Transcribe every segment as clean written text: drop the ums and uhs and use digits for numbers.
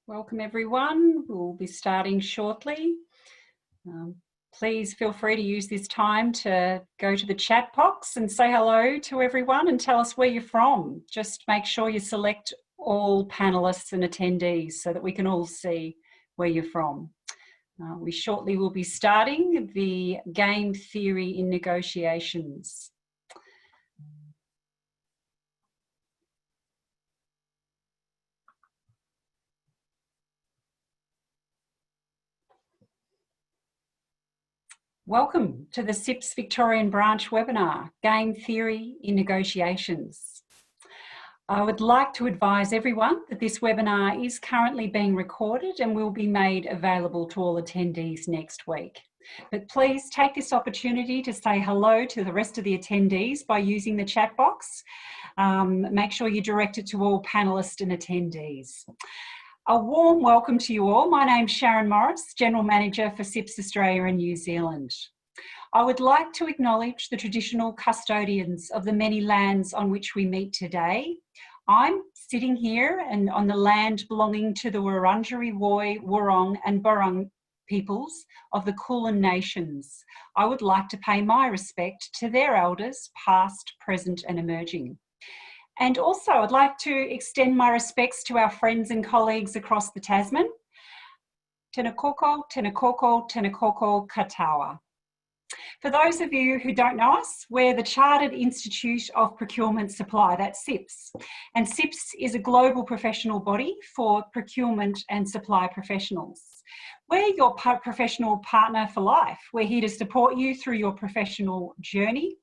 Welcome everyone. We'll be starting shortly. Please feel free to use this time to go to the chat box and say hello to everyone and tell us where you're from. Just make sure you select all panelists and attendees so that we can all see where you're from. We shortly will be starting the game theory in negotiations. Welcome to the CIPS Victorian Branch webinar, Game Theory in Negotiations. I would like to advise everyone that this webinar is currently being recorded and will be made available to all attendees next week. But please take this opportunity to say hello to the rest of the attendees by using the chat box. Make sure you direct it to all panellists and attendees. A warm welcome to you all. My name's Sharon Morris, General Manager for CIPS Australia and New Zealand. I would like to acknowledge the traditional custodians of the many lands on which we meet today. I'm sitting here and on the land belonging to the Wurundjeri Woi, Wurrung and Burrung peoples of the Kulin Nations. I would like to pay my respect to their elders, past, present and emerging. And also, I'd like to extend my respects to our friends and colleagues across the Tasman. Tēnā koukou, tēnā koukou, tēnā koukou katoa. For those of you who don't know us, we're the Chartered Institute of Procurement Supply, that's CIPS. And CIPS is a global professional body for procurement and supply professionals. We're your professional partner for life. We're here to support you through your professional journey.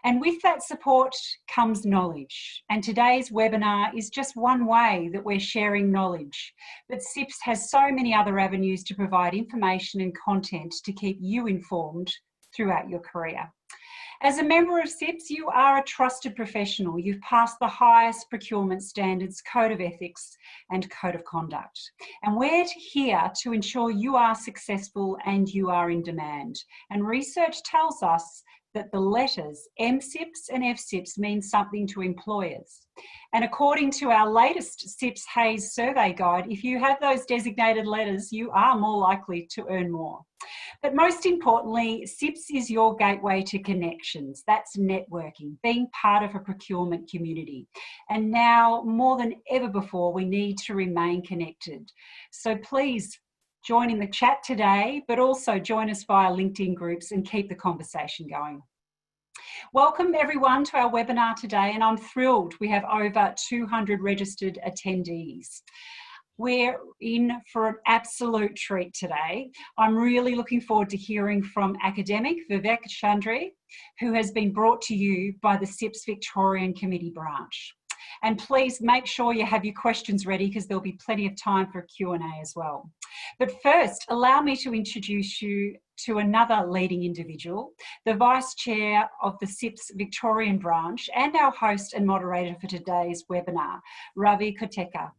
And with that support comes knowledge. And today's webinar is just one way that we're sharing knowledge. But CIPS has so many other avenues to provide information and content to keep you informed throughout your career. As a member of CIPS, you are a trusted professional. You've passed the highest procurement standards, code of ethics and code of conduct. And we're here to ensure you are successful and you are in demand. And research tells us that the letters MCIPS and FCIPS mean something to employers. And according to our latest CIPS Hayes survey guide, if you have those designated letters, you are more likely to earn more. But most importantly, CIPS is your gateway to connections. That's networking, being part of a procurement community. And now, more than ever before, we need to remain connected. So please join in the chat today, but also join us via LinkedIn groups and keep the conversation going. Welcome everyone to our webinar today, and I'm thrilled we have over 200 registered attendees. We're in for an absolute treat today. I'm really looking forward to hearing from academic Vivek Chaudhri, who has been brought to you by the CIPS Victorian Committee branch. And please make sure you have your questions ready because there'll be plenty of time for Q&A as well. But first, allow me to introduce you to another leading individual, the Vice Chair of the CIPS Victorian branch and our host and moderator for today's webinar, Ravi Koteka.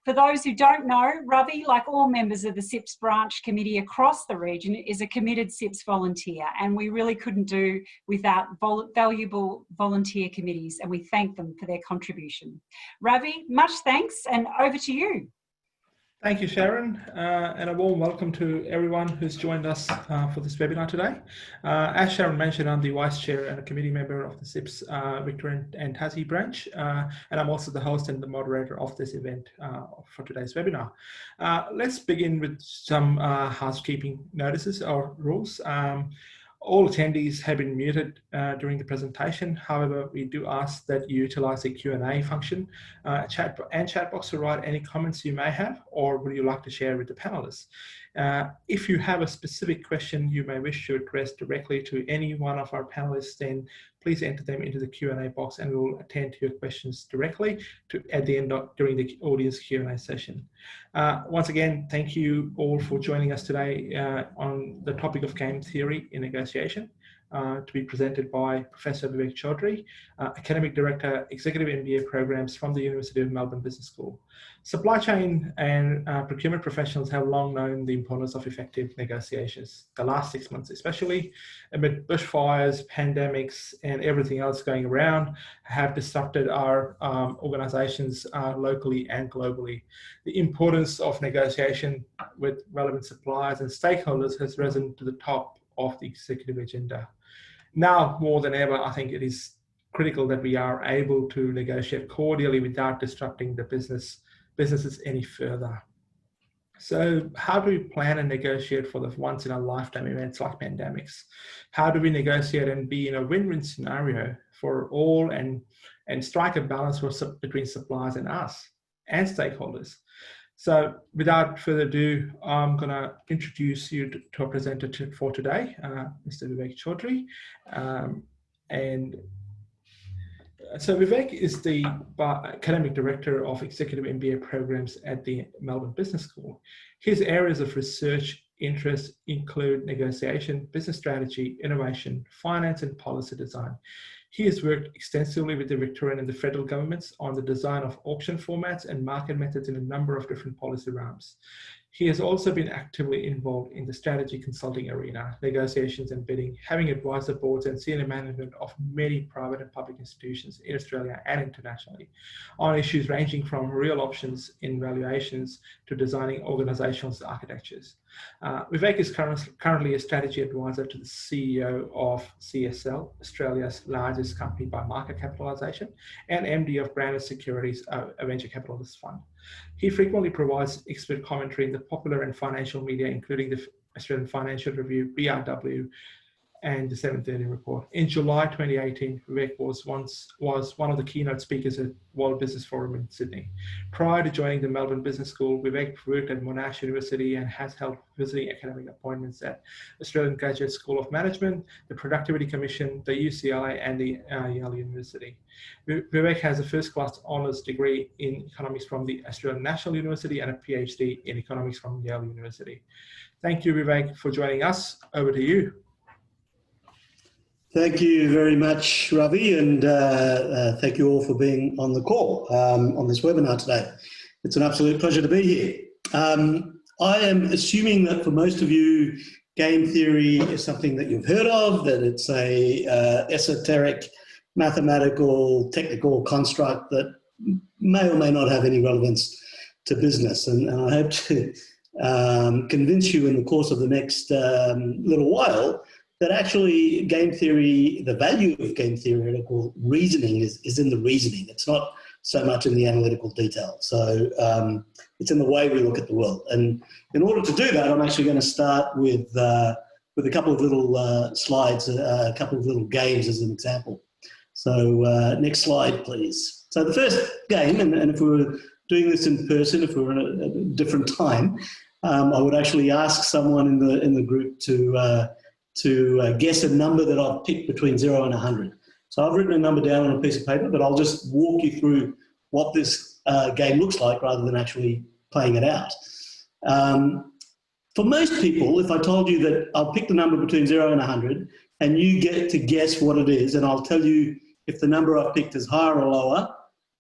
For those who don't know, Ravi, like all members of the CIPS branch committee across the region, is a committed CIPS volunteer, and we really couldn't do without valuable volunteer committees, and we thank them for their contribution. Ravi, much thanks, and over to you. Thank you, Sharon, and a warm welcome to everyone who's joined us for this webinar today. As Sharon mentioned, I'm the Vice Chair and a committee member of the CIPS Victorian and Tassie branch, and I'm also the host and the moderator of this event for today's webinar. Let's begin with some housekeeping notices or rules. All attendees have been muted during the presentation. However, we do ask that you utilize the Q&A function chat box to write any comments you may have or would you like to share with the panelists. If you have a specific question you may wish to address directly to any one of our panelists, then please enter them into the Q&A box and we'll attend to your questions directly at the end during the audience Q&A session. Once again, thank you all for joining us today on the topic of game theory in negotiation. to be presented by Professor Vivek Chaudhri, Academic Director, Executive MBA Programs from the University of Melbourne Business School. Supply chain and procurement professionals have long known the importance of effective negotiations. The last 6 months, especially amid bushfires, pandemics, and everything else going around, have disrupted our organizations locally and globally. The importance of negotiation with relevant suppliers and stakeholders has risen to the top of the executive agenda. Now, more than ever, I think it is critical that we are able to negotiate cordially without disrupting the businesses any further. So how do we plan and negotiate for the once in a lifetime events like pandemics? How do we negotiate and be in a win-win scenario for all and strike a balance between suppliers and us and stakeholders? So without further ado, I'm going to introduce you to our presenter for today, Mr. Vivek Chaudhri. So Vivek is the Academic Director of Executive MBA Programs at the Melbourne Business School. His areas of research interest include negotiation, business strategy, innovation, finance and policy design. He has worked extensively with the Victorian and the federal governments on the design of auction formats and market methods in a number of different policy realms. He has also been actively involved in the strategy consulting arena, negotiations and bidding, having advised the boards and senior management of many private and public institutions in Australia and internationally on issues ranging from real options in valuations to designing organizational architectures. Vivek is currently a strategy advisor to the CEO of CSL, Australia's largest company by market capitalisation, and MD of Branded Securities, a venture capitalist fund. He frequently provides expert commentary in the popular and financial media, including the Australian Financial Review, BRW, and the 7:30 Report. In July 2018, Vivek was one of the keynote speakers at World Business Forum in Sydney. Prior to joining the Melbourne Business School, Vivek worked at Monash University and has held visiting academic appointments at Australian Graduate School of Management, the Productivity Commission, the UCLA, and the Yale University. Vivek has a first-class honours degree in economics from the Australian National University and a PhD in economics from Yale University. Thank you, Vivek, for joining us. Over to you. Thank you very much, Ravi, and thank you all for being on the call on this webinar today. It's an absolute pleasure to be here. I am assuming that for most of you, game theory is something that you've heard of, that it's a esoteric, mathematical, technical construct that may or may not have any relevance to business. And I hope to convince you in the course of the next little while that actually game theory, the value of game theoretical reasoning is in the reasoning. It's not so much in the analytical detail. So it's in the way we look at the world. And in order to do that, I'm actually going to start with a couple of little slides, a couple of little games as an example. So next slide, please. So the first game, and if we were doing this in person, if we were in a different time, I would actually ask someone in the group to guess a number that I've picked between 0 and 100. So I've written a number down on a piece of paper, but I'll just walk you through what this game looks like rather than actually playing it out. For most people, if I told you that I'll pick the number between 0 and 100, and you get to guess what it is, and I'll tell you if the number I've picked is higher or lower,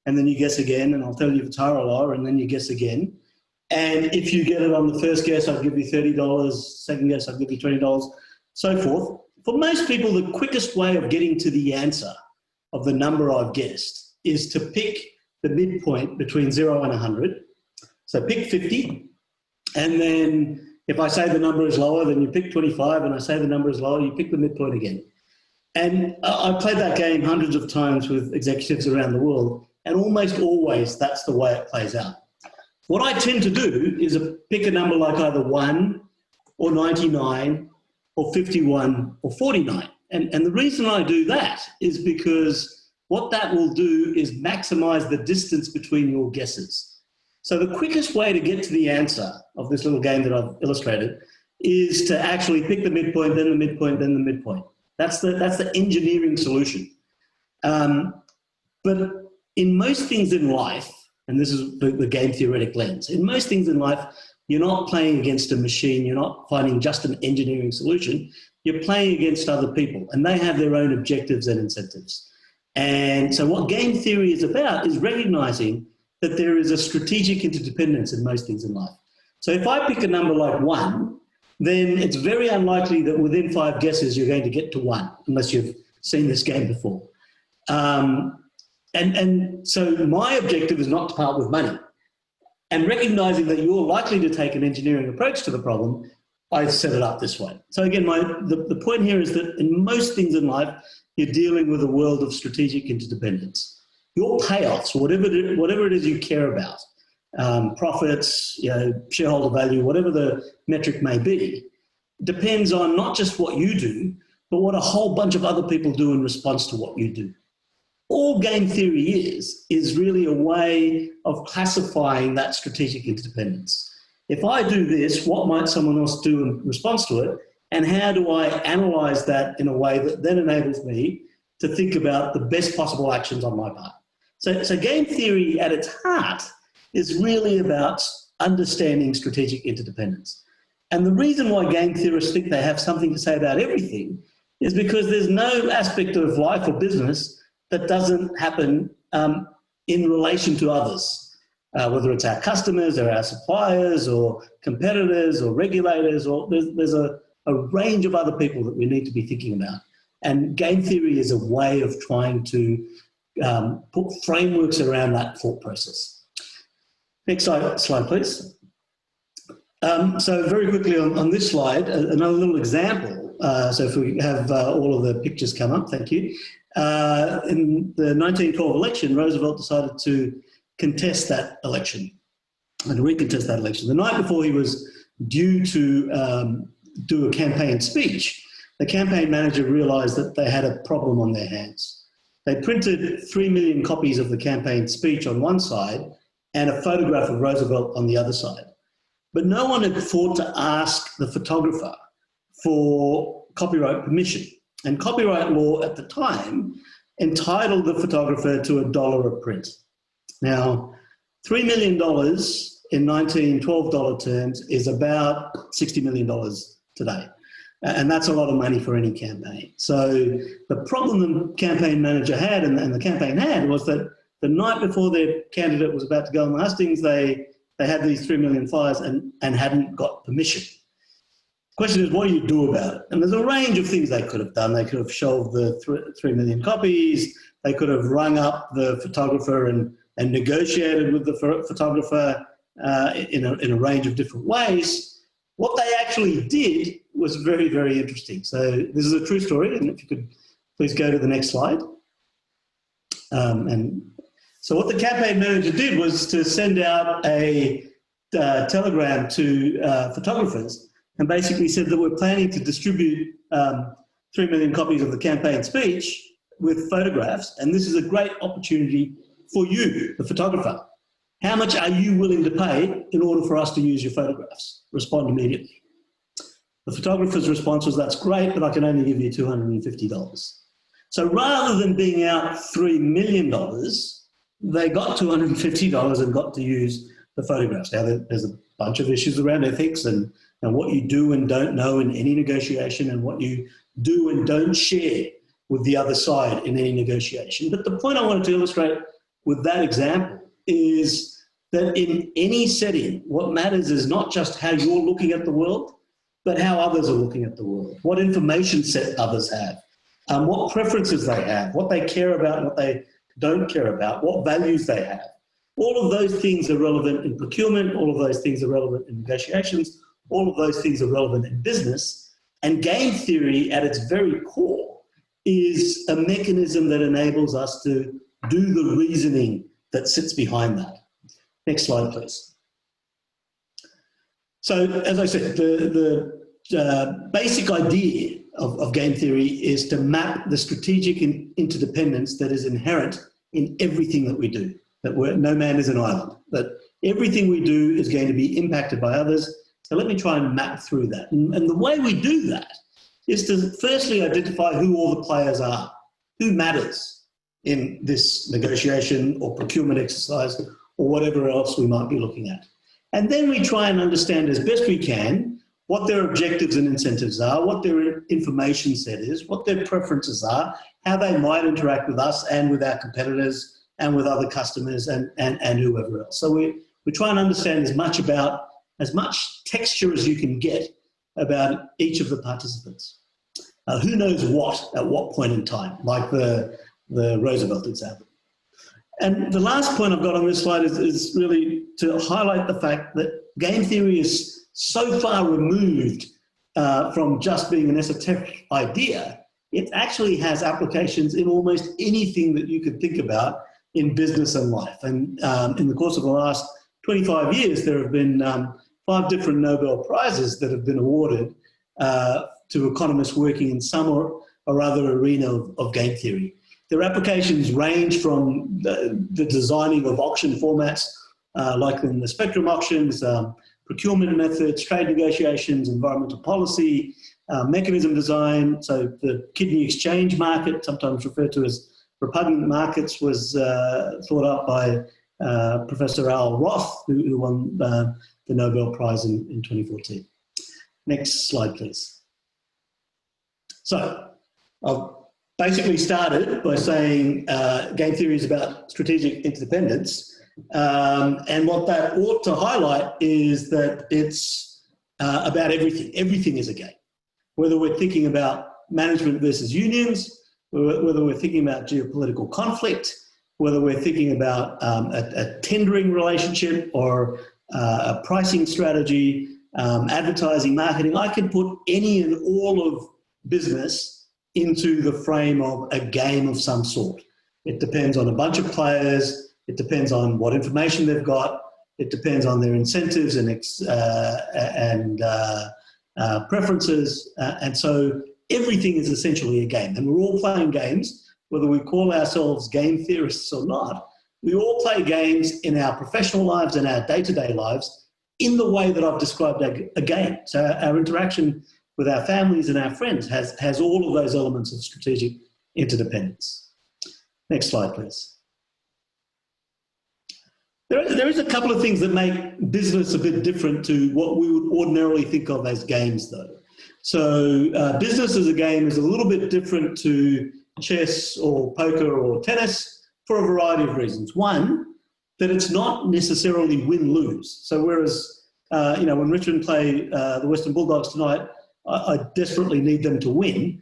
and then you guess again, and I'll tell you if it's higher or lower, and then you guess again. And if you get it on the first guess, I'll give you $30, second guess, I'll give you $20, so forth. For most people, the quickest way of getting to the answer of the number I've guessed is to pick the midpoint between 0 and 100. So pick 50, and then if I say the number is lower, then you pick 25, and I say the number is lower, you pick the midpoint again. And I've played that game hundreds of times with executives around the world, and almost always that's the way it plays out. What I tend to do is pick a number like either 1 or 99 or 51 or 49. And the reason I do that is because what that will do is maximize the distance between your guesses. So the quickest way to get to the answer of this little game that I've illustrated is to actually pick the midpoint, then the midpoint, then the midpoint. That's the engineering solution. But in most things in life, and this is the game theoretic lens, in most things in life, you're not playing against a machine, you're not finding just an engineering solution, you're playing against other people, and they have their own objectives and incentives. And so what game theory is about is recognizing that there is a strategic interdependence in most things in life. So if I pick a number like 1, then it's very unlikely that within 5 guesses you're going to get to 1, unless you've seen this game before. And so my objective is not to part with money. And recognizing that you're likely to take an engineering approach to the problem, I set it up this way. So again, the point here is that in most things in life, you're dealing with a world of strategic interdependence. Your payoffs, whatever it is you care about, profits, shareholder value, whatever the metric may be, depends on not just what you do, but what a whole bunch of other people do in response to what you do. All game theory is really a way of classifying that strategic interdependence. If I do this, what might someone else do in response to it? And how do I analyze that in a way that then enables me to think about the best possible actions on my part? So game theory at its heart is really about understanding strategic interdependence. And the reason why game theorists think they have something to say about everything is because there's no aspect of life or business that doesn't happen in relation to others, whether it's our customers or our suppliers or competitors or regulators, or there's a range of other people that we need to be thinking about. And game theory is a way of trying to put frameworks around that thought process. Next slide, please. So very quickly on this slide, another little example. So if we have all of the pictures come up, thank you. In the 1912 election, Roosevelt decided to contest that election and recontest that election. The night before he was due to do a campaign speech, the campaign manager realised that they had a problem on their hands. They printed 3 million copies of the campaign speech on one side and a photograph of Roosevelt on the other side. But no one had thought to ask the photographer for copyright permission. And copyright law at the time entitled the photographer to $1 a print. Now, $3 million in 1912 dollar terms is about $60 million today. And that's a lot of money for any campaign. So the problem the campaign manager had and the campaign had was that the night before their candidate was about to go on the hustings, they had these 3 million flyers and hadn't got permission. Question is, what do you do about it? And there's a range of things they could have done. They could have shelved the 3 million copies. They could have rung up the photographer and negotiated with the photographer in a range of different ways. What they actually did was very, very interesting. So this is a true story, and if you could please go to the next slide. And so what the campaign manager did was to send out a telegram to photographers and basically said that we're planning to distribute 3 million copies of the campaign speech with photographs, and this is a great opportunity for you, the photographer. How much are you willing to pay in order for us to use your photographs? Respond immediately. The photographer's response was, that's great, but I can only give you $250. So rather than being out $3 million, they got $250 and got to use the photographs. Now, there's a bunch of issues around ethics and what you do and don't know in any negotiation and what you do and don't share with the other side in any negotiation. But the point I wanted to illustrate with that example is that in any setting, what matters is not just how you're looking at the world, but how others are looking at the world, what information set others have, what preferences they have, what they care about and what they don't care about, what values they have. All of those things are relevant in procurement, all of those things are relevant in negotiations, all of those things are relevant in business. And game theory at its very core is a mechanism that enables us to do the reasoning that sits behind that. Next slide, please. So, as I said, the basic idea of game theory is to map the strategic interdependence that is inherent in everything that we do, that no man is an island, that everything we do is going to be impacted by others. So let me try and map through that. And the way we do that is to firstly identify who all the players are, who matters in this negotiation or procurement exercise or whatever else we might be looking at. And then we try and understand as best we can what their objectives and incentives are, what their information set is, what their preferences are, how they might interact with us and with our competitors and with other customers and whoever else. So we try and understand as much texture as you can get about each of the participants. Who knows what at what point in time, like the Roosevelt example. And the last point I've got on this slide is really to highlight the fact that game theory is so far removed from just being an esoteric idea. It actually has applications in almost anything that you could think about in business and life. And in the course of the last 25 years, there have been 5 different Nobel Prizes that have been awarded to economists working in some or other arena of game theory. Their applications range from the designing of auction formats, like in the spectrum auctions, procurement methods, trade negotiations, environmental policy, mechanism design. So the kidney exchange market, sometimes referred to as repugnant markets, was thought up by Professor Al Roth, who won the Nobel Prize in 2014. Next slide, please. So I've basically started by saying game theory is about strategic interdependence. And what that ought to highlight is that it's about everything. Everything is a game. Whether we're thinking about management versus unions, whether we're thinking about geopolitical conflict, whether we're thinking about a tendering relationship or a pricing strategy, advertising, marketing, I can put any and all of business into the frame of a game of some sort. It depends on a bunch of players. It depends on what information they've got. It depends on their incentives and preferences. And so everything is essentially a game. And we're all playing games, whether we call ourselves game theorists or not. We all play games in our professional lives and our day-to-day lives in the way that I've described a game. So our interaction with our families and our friends has all of those elements of strategic interdependence. Next slide, please. There is a couple of things that make business a bit different to what we would ordinarily think of as games, though. So business as a game is a little bit different to chess or poker or tennis for a variety of reasons. One, that it's not necessarily win-lose. So whereas, when Richmond play the Western Bulldogs tonight, I desperately need them to win.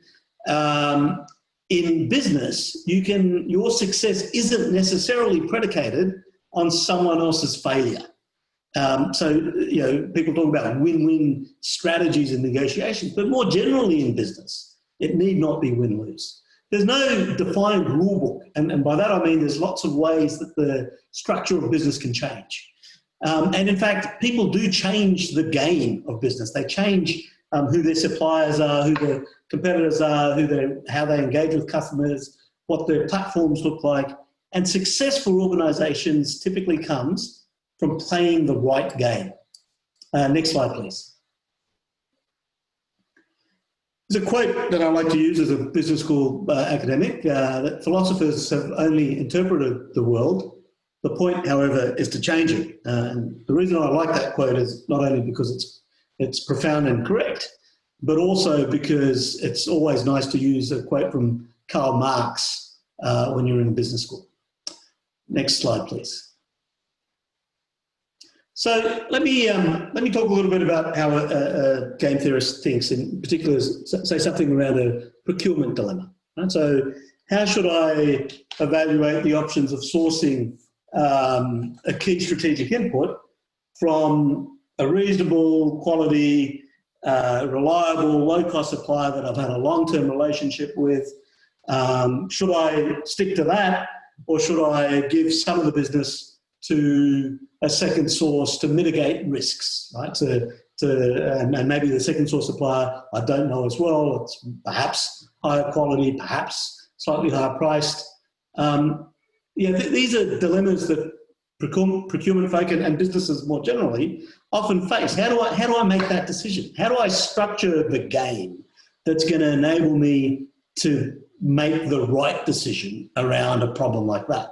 In business, your success isn't necessarily predicated on someone else's failure. People talk about win-win strategies and negotiations, but more generally in business, it need not be win-lose. There's no defined rule book, and by that I mean there's lots of ways that the structure of business can change. And in fact, people do change the game of business. They change who their suppliers are, who their competitors are, how they engage with customers, what their platforms look like. And success for organisations typically comes from playing the right game. Next slide, please. There's a quote that I like to use as a business school academic, that philosophers have only interpreted the world. The point, however, is to change it. And the reason I like that quote is not only because it's profound and correct, but also because it's always nice to use a quote from Karl Marx when you're in a business school. Next slide, please. So let me talk a little bit about how a game theorist thinks, in particular, say something around a procurement dilemma. Right? So how should I evaluate the options of sourcing a key strategic input from a reasonable quality, reliable, low-cost supplier that I've had a long-term relationship with? Should I stick to that, or should I give some of the business to a second source to mitigate risks, right? And maybe the second source supplier I don't know as well. It's perhaps higher quality, perhaps slightly higher priced. These are dilemmas that procurement folk and businesses more generally often face. How do I make that decision? How do I structure the game that's going to enable me to make the right decision around a problem like that?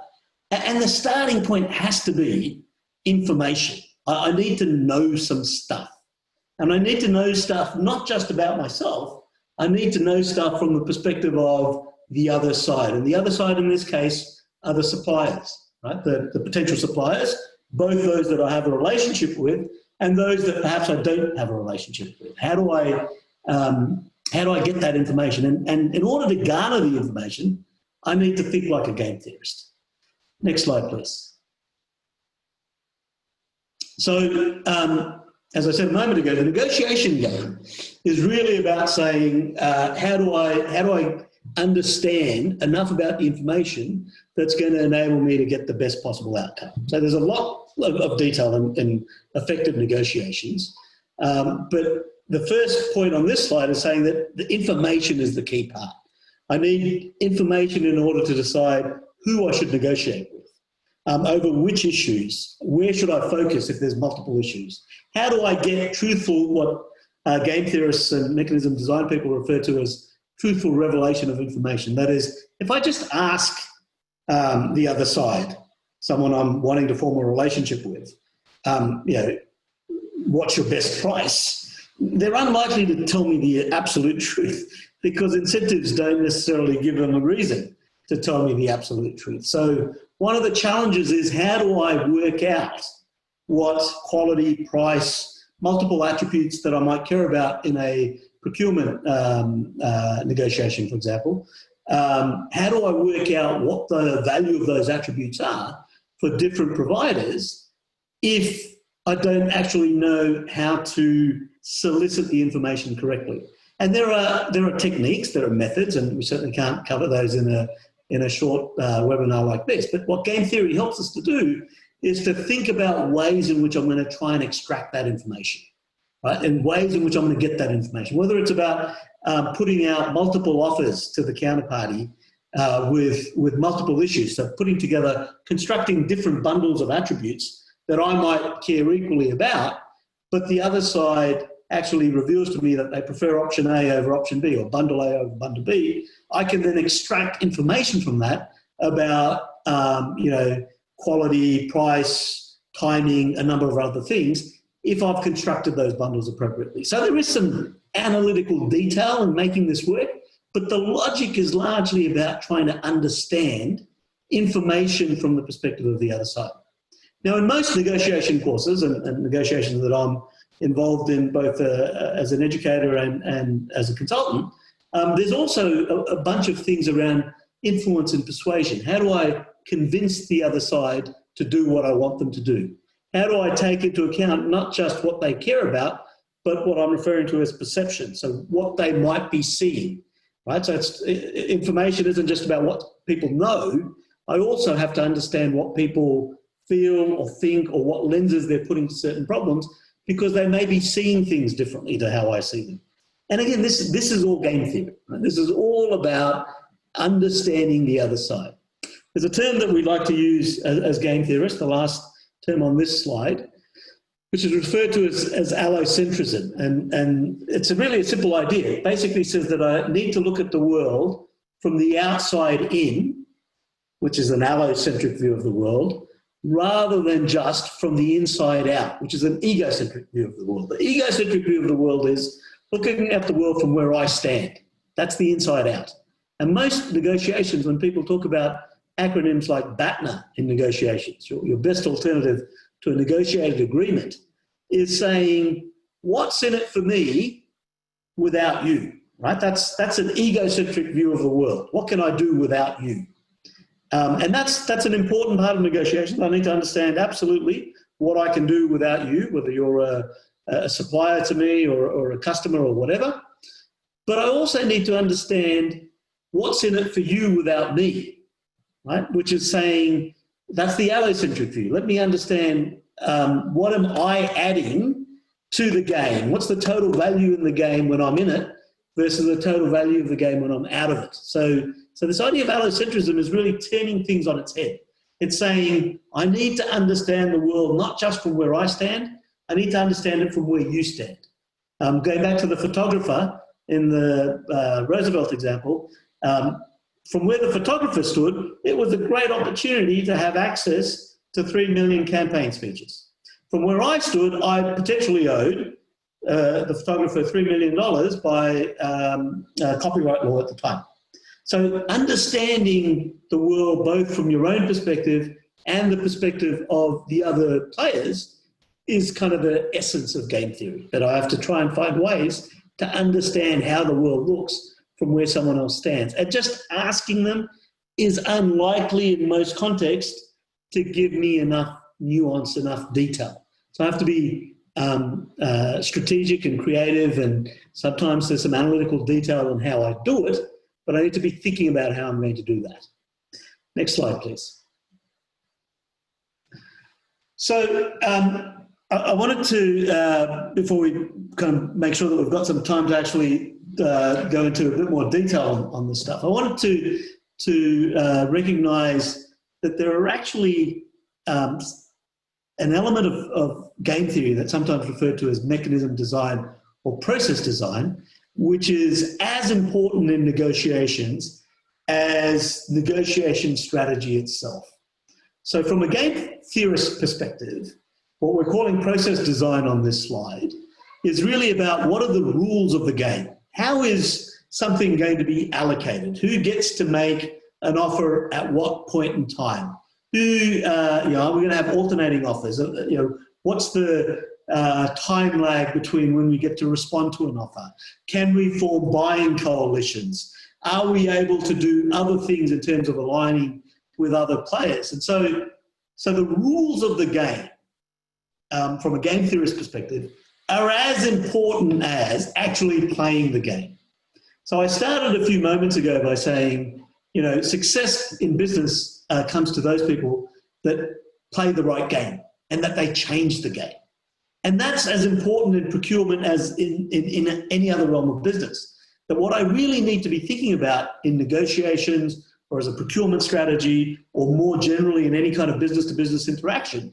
And the starting point has to be information. I need to know some stuff. And I need to know stuff not just about myself, I need to know stuff from the perspective of the other side. And the other side in this case are the suppliers, right? The potential suppliers, both those that I have a relationship with and those that perhaps I don't have a relationship with. How do I get that information? And in order to garner the information, I need to think like a game theorist. Next slide, please. So, as I said a moment ago, the negotiation game is really about saying, how do I understand enough about the information that's going to enable me to get the best possible outcome? So there's a lot of detail in effective negotiations, but the first point on this slide is saying that the information is the key part. I need information in order to decide who I should negotiate with, over which issues, where should I focus if there's multiple issues, how do I get truthful, what game theorists and mechanism design people refer to as truthful revelation of information. That is, if I just ask the other side, someone I'm wanting to form a relationship with, what's your best price? They're unlikely to tell me the absolute truth because incentives don't necessarily give them a reason to tell me the absolute truth. So one of the challenges is, how do I work out what quality, price, multiple attributes that I might care about in a procurement negotiation, for example? How do I work out what the value of those attributes are for different providers if I don't actually know how to solicit the information correctly? And there are techniques, there are methods, and we certainly can't cover those in a short webinar like this. But what game theory helps us to do is to think about ways in which I'm going to try and extract that information, right? And ways in which I'm going to get that information, whether it's about putting out multiple offers to the counterparty with multiple issues. So putting together, constructing different bundles of attributes that I might care equally about, but the other side actually reveals to me that they prefer option A over option B, or bundle A over bundle B. I can then extract information from that about, quality, price, timing, a number of other things, if I've constructed those bundles appropriately. So there is some analytical detail in making this work, but the logic is largely about trying to understand information from the perspective of the other side. Now, in most negotiation courses and negotiations that I'm involved in, both as an educator and as a consultant, there's also a bunch of things around influence and persuasion. How do I convince the other side to do what I want them to do? How do I take into account not just what they care about, but what I'm referring to as perception, so what they might be seeing, right? So information isn't just about what people know. I also have to understand what people feel or think, or what lenses they're putting to certain problems, because they may be seeing things differently to how I see them. And again, this is all game theory, right? This is all about understanding the other side. There's a term that we like to use as game theorists, the last term on this slide, which is referred to as allocentrism. And it's really a simple idea. It basically says that I need to look at the world from the outside in, which is an allocentric view of the world, rather than just from the inside out, which is an egocentric view of the world. The egocentric view of the world is looking at the world from where I stand. That's the inside out. And most negotiations, when people talk about acronyms like BATNA in negotiations, your best alternative to a negotiated agreement, is saying, what's in it for me without you, right? That's an egocentric view of the world. What can I do without you? And that's an important part of negotiations. I need to understand absolutely what I can do without you, whether you're a supplier to me or a customer or whatever. But I also need to understand what's in it for you without me, right? Which is saying, that's the allocentric view. Let me understand what am I adding to the game? What's the total value in the game when I'm in it versus the total value of the game when I'm out of it? So this idea of allocentrism is really turning things on its head. It's saying, I need to understand the world not just from where I stand, I need to understand it from where you stand. Going back to the photographer in the Roosevelt example, from where the photographer stood, it was a great opportunity to have access to 3 million campaign speeches. From where I stood, I potentially owed the photographer $3 million by copyright law at the time. So understanding the world both from your own perspective and the perspective of the other players is kind of the essence of game theory, that I have to try and find ways to understand how the world looks from where someone else stands. And just asking them is unlikely in most contexts to give me enough nuance, enough detail. So I have to be strategic and creative, and sometimes there's some analytical detail on how I do it, but I need to be thinking about how I'm going to do that. Next slide, please. So I wanted to, before we kind of make sure that we've got some time to actually go into a bit more detail on this stuff, I wanted to recognise that there are actually an element of game theory that's sometimes referred to as mechanism design or process design, which is as important in negotiations as negotiation strategy itself. So from a game theorist perspective, what we're calling process design on this slide is really about what are the rules of the game. How is something going to be allocated? Who gets to make an offer at what point in time? Who, are we going to have alternating offers? What's the time lag between when we get to respond to an offer? Can we form buying coalitions? Are we able to do other things in terms of aligning with other players? And so the rules of the game, from a game theorist perspective, are as important as actually playing the game. So I started a few moments ago by saying, success in business comes to those people that play the right game and that they change the game. And that's as important in procurement as in any other realm of business. That what I really need to be thinking about in negotiations or as a procurement strategy or more generally in any kind of business-to-business interaction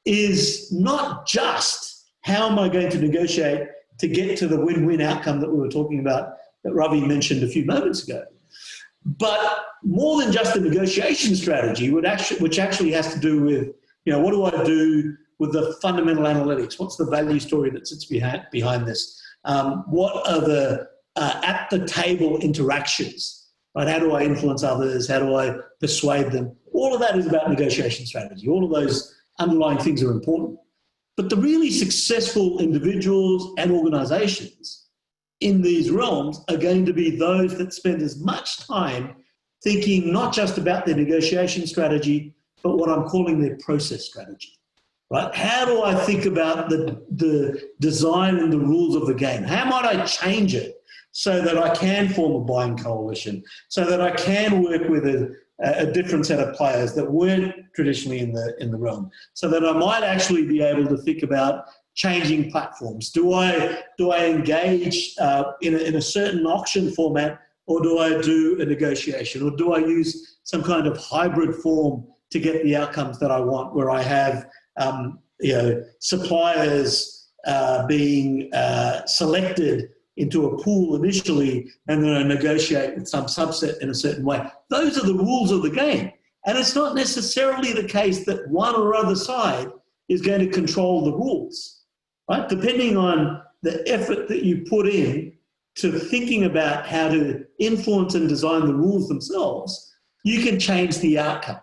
is not just how am I going to negotiate to get to the win-win outcome that we were talking about that Ravi mentioned a few moments ago, but more than just the negotiation strategy, which actually has to do with, what do I do with the fundamental analytics? What's the value story that sits behind this? What are the at-the-table interactions? Right? How do I influence others? How do I persuade them? All of that is about negotiation strategy. All of those underlying things are important. But the really successful individuals and organisations in these realms are going to be those that spend as much time thinking not just about their negotiation strategy, but what I'm calling their process strategy. Right? How do I think about the design and the rules of the game? How might I change it so that I can form a buying coalition, so that I can work with a different set of players that weren't traditionally in the realm, so that I might actually be able to think about changing platforms? Do I engage in a certain auction format, or do I do a negotiation, or do I use some kind of hybrid form to get the outcomes that I want, where I have suppliers being selected into a pool initially, and then I negotiate with some subset in a certain way? Those are the rules of the game. And it's not necessarily the case that one or other side is going to control the rules, right? Depending on the effort that you put in to thinking about how to influence and design the rules themselves, you can change the outcome.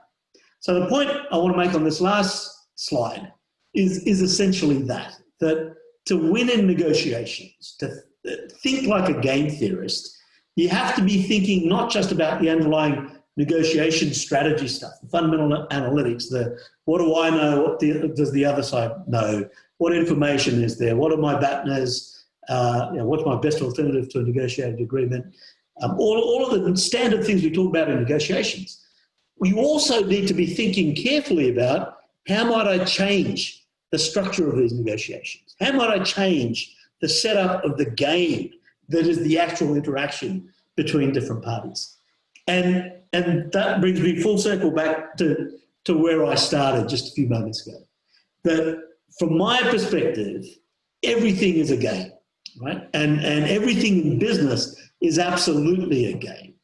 So the point I want to make on this last slide is essentially that to win in negotiations, to think like a game theorist, you have to be thinking not just about the underlying negotiation strategy stuff, the fundamental analytics, what do I know, what does the other side know, what information is there, what are my BATNAs, what's my best alternative to a negotiated agreement, all of the standard things we talk about in negotiations. You also need to be thinking carefully about how might I change the structure of these negotiations? How might I change the setup of the game that is the actual interaction between different parties? And that brings me full circle back to where I started just a few moments ago. That from my perspective, everything is a game, right? And everything in business is absolutely a game.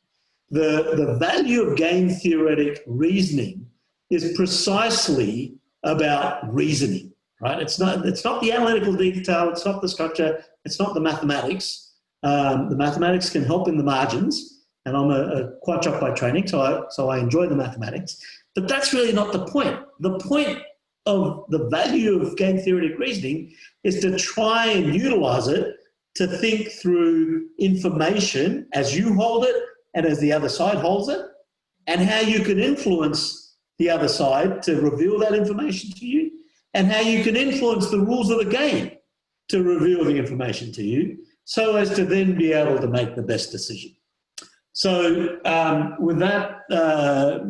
The value of game theoretic reasoning is precisely about reasoning. right? It's not the analytical detail, it's not the structure, it's not the mathematics. The mathematics can help in the margins, and I'm a quant shop by training, so I enjoy the mathematics. But that's really not the point. The point of the value of game theoretic reasoning is to try and utilize it to think through information as you hold it and as the other side holds it, and how you can influence the other side to reveal that information to you, and how you can influence the rules of the game to reveal the information to you, so as to then be able to make the best decision. So with that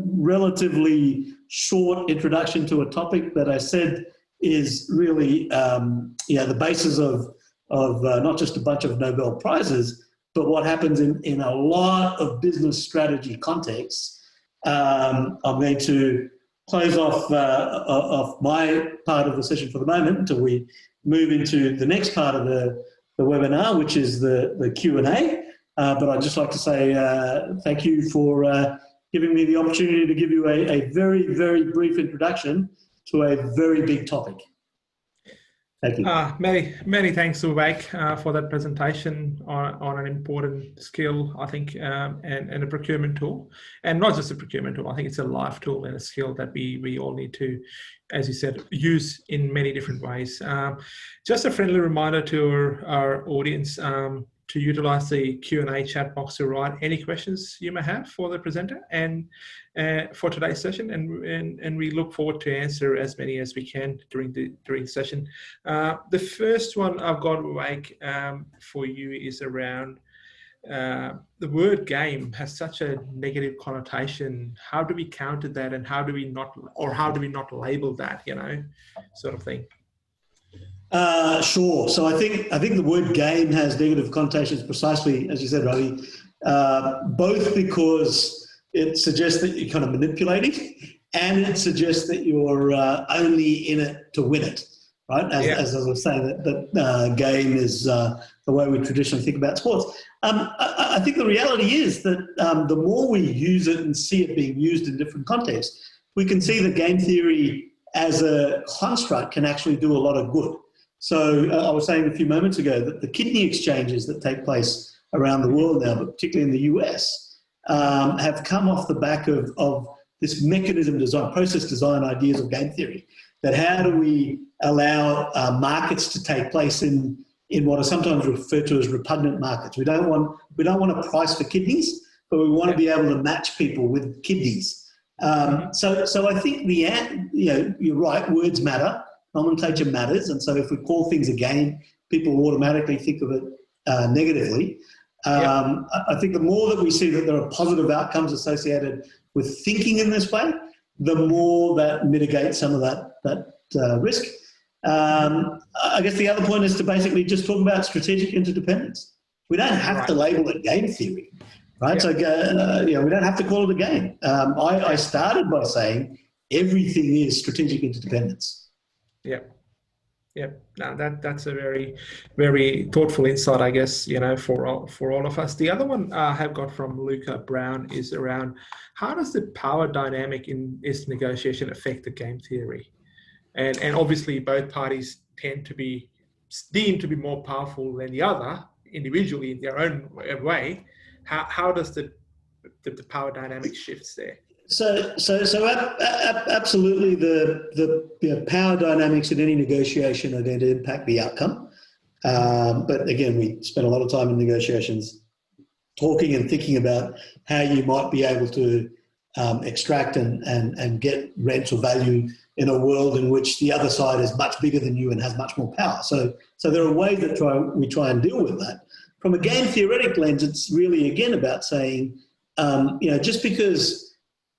relatively short introduction to a topic that I said is really the basis of not just a bunch of Nobel Prizes, but what happens in a lot of business strategy contexts, I'm going to close off my part of the session for the moment until we move into the next part of the webinar, which is the Q&A. But I'd just like to say thank you for giving me the opportunity to give you a very, very brief introduction to a very big topic. Thank you. Many thanks, Vivek, for that presentation on an important skill, I think, and a procurement tool. And not just a procurement tool, I think it's a life tool and a skill that we all need to, as you said, use in many different ways. Just a friendly reminder to our audience to utilize the Q&A chat box to write any questions you may have for the presenter and for today's session, and we look forward to answer as many as we can during the session. The first one I've got, Vivek, for you is around the word game has such a negative connotation. How do we counter that, and how do we not label that, sort of thing? Sure. So I think the word game has negative connotations precisely, as you said, Ravi, both because it suggests that you're kind of manipulating, and it suggests that you're only in it to win it, right? As I was saying, that game is the way we traditionally think about sports. I think the reality is that the more we use it and see it being used in different contexts, we can see that game theory as a construct can actually do a lot of good. So I was saying a few moments ago that the kidney exchanges that take place around the world now, but particularly in the US, have come off the back of this mechanism design, process design ideas of game theory. That how do we allow markets to take place in what are sometimes referred to as repugnant markets? We don't want a price for kidneys, but we want to be able to match people with kidneys. So I think you're right. Words matter. Nomenclature matters, and so if we call things a game, people automatically think of it negatively. I think the more that we see that there are positive outcomes associated with thinking in this way, the more that mitigates some of that risk. I guess the other point is to basically just talk about strategic interdependence. We don't have to label it game theory, right? So we don't have to call it a game. I started by saying everything is strategic interdependence. No, that's a very, very thoughtful insight, I guess, for all of us. The other one I have got from Luca Brown is around how does the power dynamic in this negotiation affect the game theory? And obviously both parties tend to be deemed to be more powerful than the other individually in their own way. How does the power dynamic shifts there? So absolutely, the power dynamics in any negotiation are going to impact the outcome. But again, we spend a lot of time in negotiations talking and thinking about how you might be able to extract and get rent or value in a world in which the other side is much bigger than you and has much more power. So there are ways that we try and deal with that. From a game theoretic lens, it's really again about saying, just because.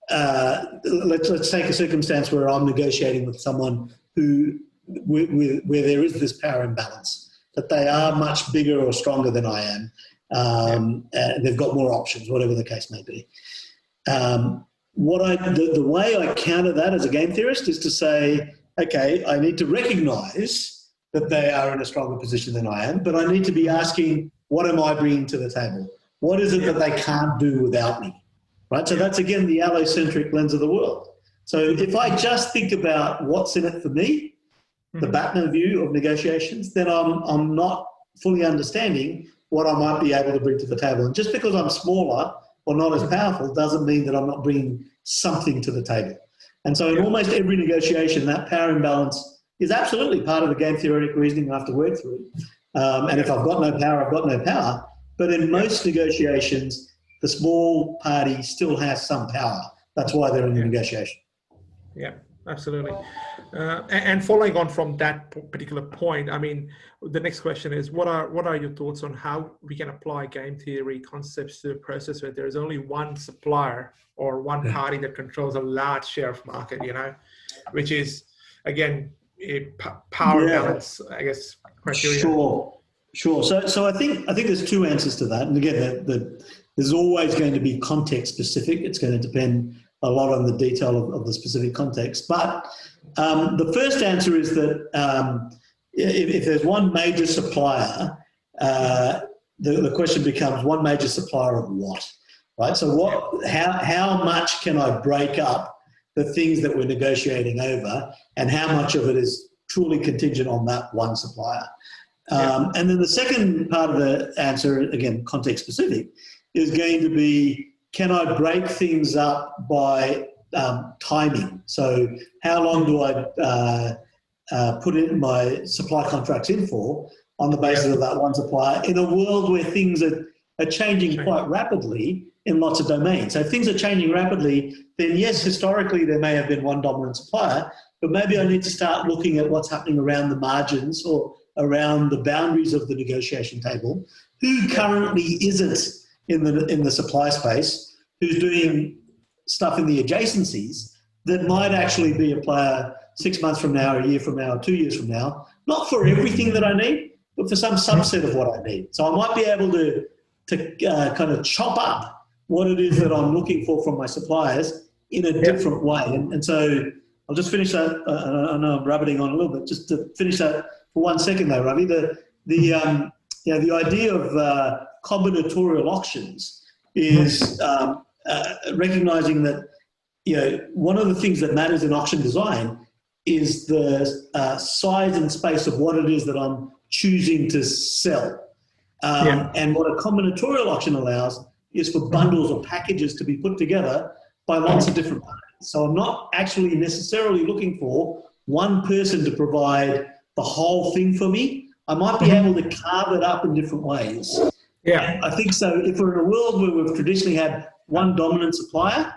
Let's take a circumstance where I'm negotiating with someone where there is this power imbalance, that they are much bigger or stronger than I am, and they've got more options, whatever the case may be. The way I counter that as a game theorist is to say, okay, I need to recognise that they are in a stronger position than I am, but I need to be asking, what am I bringing to the table? What is it that they can't do without me? Right, so that's again the allocentric lens of the world. So if I just think about what's in it for me, the BATNA view of negotiations, then I'm not fully understanding what I might be able to bring to the table. And just because I'm smaller or not as powerful doesn't mean that I'm not bringing something to the table. And so in almost every negotiation, that power imbalance is absolutely part of the game theoretic reasoning I have to work through. And if I've got no power, I've got no power. But in most negotiations, the small party still has some power. That's why they're in the negotiation. Yeah, absolutely. And following on from that particular point, I mean, the next question is, what are your thoughts on how we can apply game theory concepts to a process where there is only one supplier or one party that controls a large share of market, you know, which is, again, a power balance, I guess, criteria. Sure. So I think there's two answers to that. And again, there's always going to be context specific. It's going to depend a lot on the detail of the specific context. But the first answer is that if there's one major supplier, the question becomes one major supplier of what, right? So how much can I break up the things that we're negotiating over, and how much of it is truly contingent on that one supplier? And then the second part of the answer, again, context specific, is going to be, can I break things up by timing? So how long do I put in my supply contracts in for on the basis of that one supplier in a world where things are changing quite rapidly in lots of domains? So if things are changing rapidly, then yes, historically there may have been one dominant supplier, but maybe I need to start looking at what's happening around the margins or around the boundaries of the negotiation table. Who currently isn't in the supply space, who's doing stuff in the adjacencies that might actually be a player 6 months from now, a year from now, or 2 years from now, not for everything that I need, but for some subset of what I need. So I might be able to kind of chop up what it is that I'm looking for from my suppliers in a different way. And so I'll just finish that. I know I'm rabbiting on a little bit. Just to finish that for 1 second though, Ravi, the idea of combinatorial auctions is recognizing that, one of the things that matters in auction design is the size and space of what it is that I'm choosing to sell. And what a combinatorial auction allows is for bundles or packages to be put together by lots of different parties. So I'm not actually necessarily looking for one person to provide the whole thing for me. I might be able to carve it up in different ways. And I think so. If we're in a world where we've traditionally had one dominant supplier,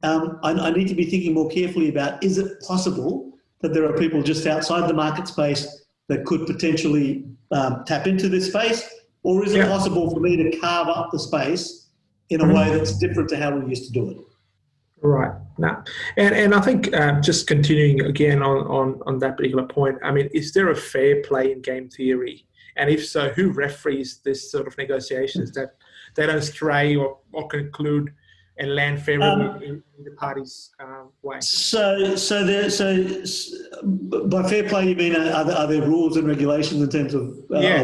I need to be thinking more carefully about, is it possible that there are people just outside the market space that could potentially tap into this space? Or is it possible for me to carve up the space in a way that's different to how we used to do it? Right. Now, and I think just continuing again on that particular point, I mean, is there a fair play in game theory? And if so, who referees this sort of negotiations that they don't stray or conclude and land favorably in the parties' way? So by fair play, you mean are there rules and regulations in terms of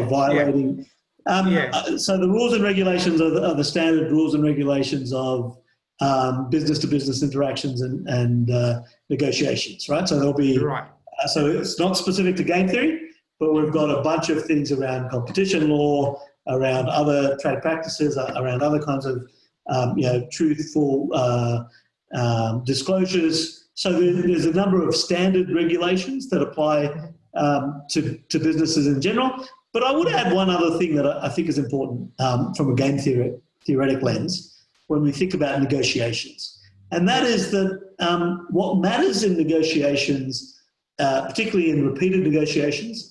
violating? So the rules and regulations are the standard rules and regulations of business-to-business interactions and negotiations, right? So there'll be so it's not specific to game theory, but we've got a bunch of things around competition law, around other trade practices, around other kinds of truthful disclosures. So there's a number of standard regulations that apply to businesses in general. But I would add one other thing that I think is important from a game theoretic lens when we think about negotiations. And that is that what matters in negotiations, particularly in repeated negotiations,